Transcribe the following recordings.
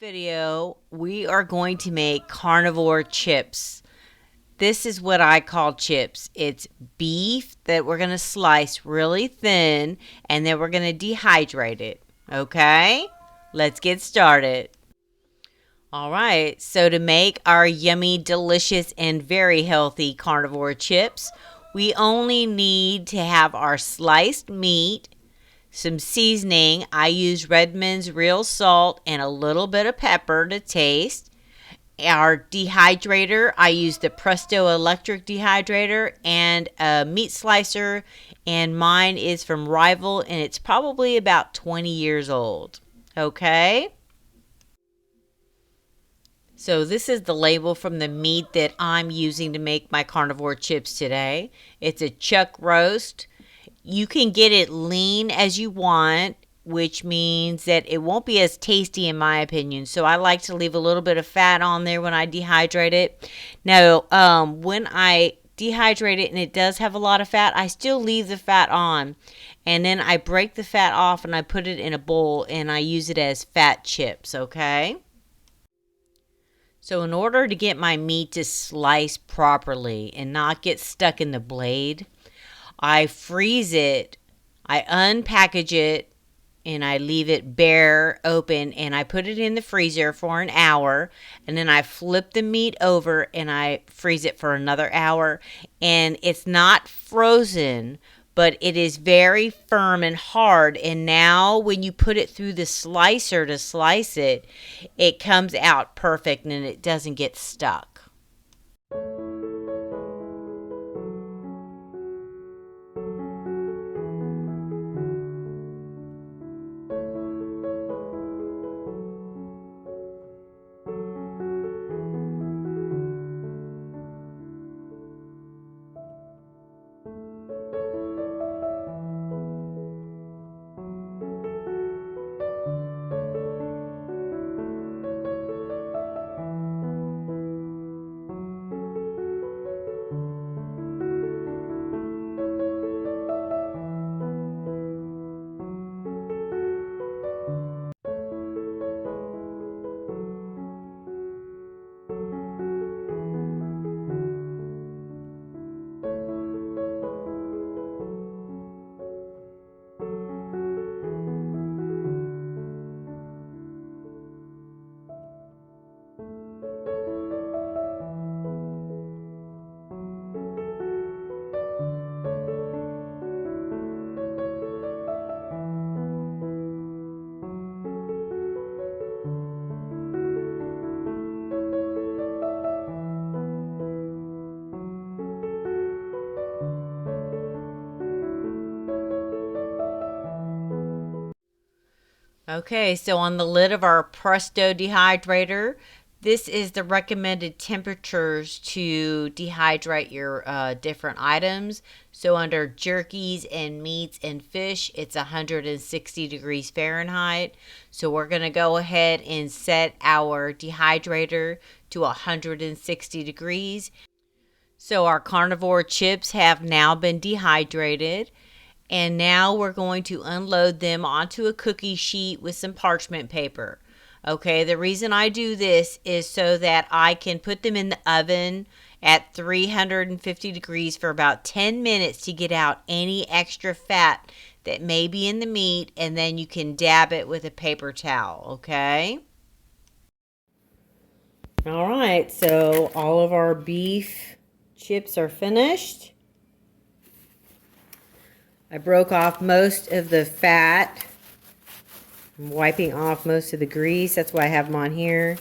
Video, we are going to make carnivore chips. This is what I call chips. It's beef that we're going to slice really thin and then we're going to dehydrate it. Okay? Let's get started. All right, so to make our yummy, delicious, and very healthy carnivore chips, we only need to have our sliced meat, some seasoning. I use Redmond's real salt and a little bit of pepper to taste. Our dehydrator, I use the Presto electric dehydrator and a meat slicer, and mine is from Rival and it's probably about 20 years old. Okay? So this is the label from the meat that I'm using to make my carnivore chips today. It's a chuck roast. You can get it lean as you want, which means that it won't be as tasty in my opinion. So I like to leave a little bit of fat on there when I dehydrate it. Now, when I dehydrate it and it does have a lot of fat, I still leave the fat on. And then I break the fat off and I put it in a bowl and I use it as fat chips, okay? So in order to get my meat to slice properly and not get stuck in the blade, I freeze it, I unpackage it, and I leave it bare open, and I put it in the freezer for an hour, and then I flip the meat over and I freeze it for another hour. And it's not frozen, but it is very firm and hard, and now when you put it through the slicer to slice it, it comes out perfect and it doesn't get stuck. Okay, so on the lid of our Presto dehydrator, this is the recommended temperatures to dehydrate your different items. So under jerkies and meats and fish, it's 160 degrees Fahrenheit. So we're going to go ahead and set our dehydrator to 160 degrees. So our carnivore chips have now been dehydrated. And now we're going to unload them onto a cookie sheet with some parchment paper. Okay, the reason I do this is so that I can put them in the oven at 350 degrees for about 10 minutes to get out any extra fat that may be in the meat, and then you can dab it with a paper towel, okay? All right, so all of our beef chips are finished. I broke off most of the fat. I'm wiping off most of the grease. That's why I have them on here.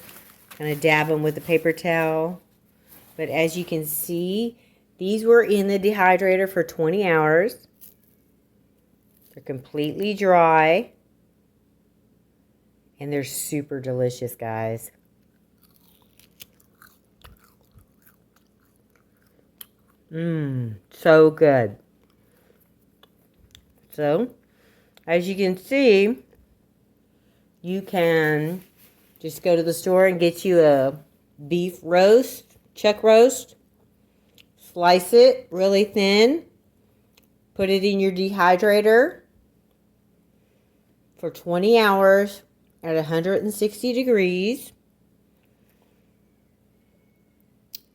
Kind of dab them with a paper towel. But as you can see, these were in the dehydrator for 20 hours. They're completely dry. And they're super delicious, guys. So good. So, as you can see, you can just go to the store and get you a beef roast, chuck roast, slice it really thin, put it in your dehydrator for 20 hours, at 160 degrees.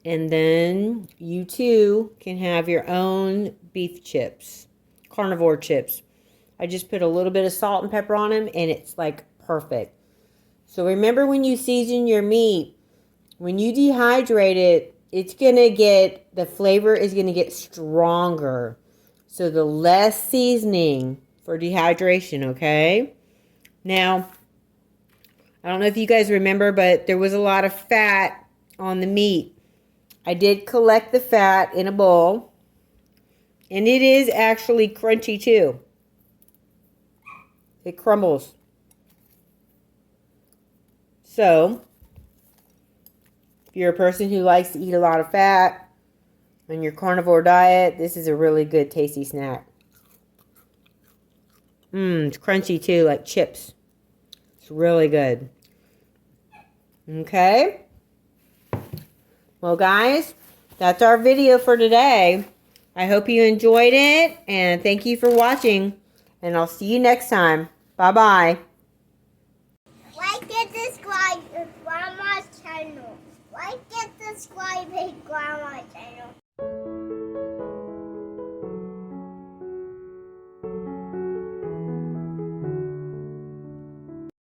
And then you too can have your own beef chips, carnivore chips. I just put a little bit of salt and pepper on them and it's like perfect. So remember, when you season your meat, when you dehydrate it, it's going to get, the flavor is going to get stronger. So the less seasoning for dehydration, okay? Now, I don't know if you guys remember, but there was a lot of fat on the meat. I did collect the fat in a bowl. And it is actually crunchy too. It crumbles. So, if you're a person who likes to eat a lot of fat on your carnivore diet, this is a really good tasty snack. It's crunchy too, like chips. It's really good. Okay. Well, guys, that's our video for today. I hope you enjoyed it, and thank you for watching. And I'll see you next time. Bye-bye. Like and subscribe to Grandma's channel. Like and subscribe to Grandma's channel.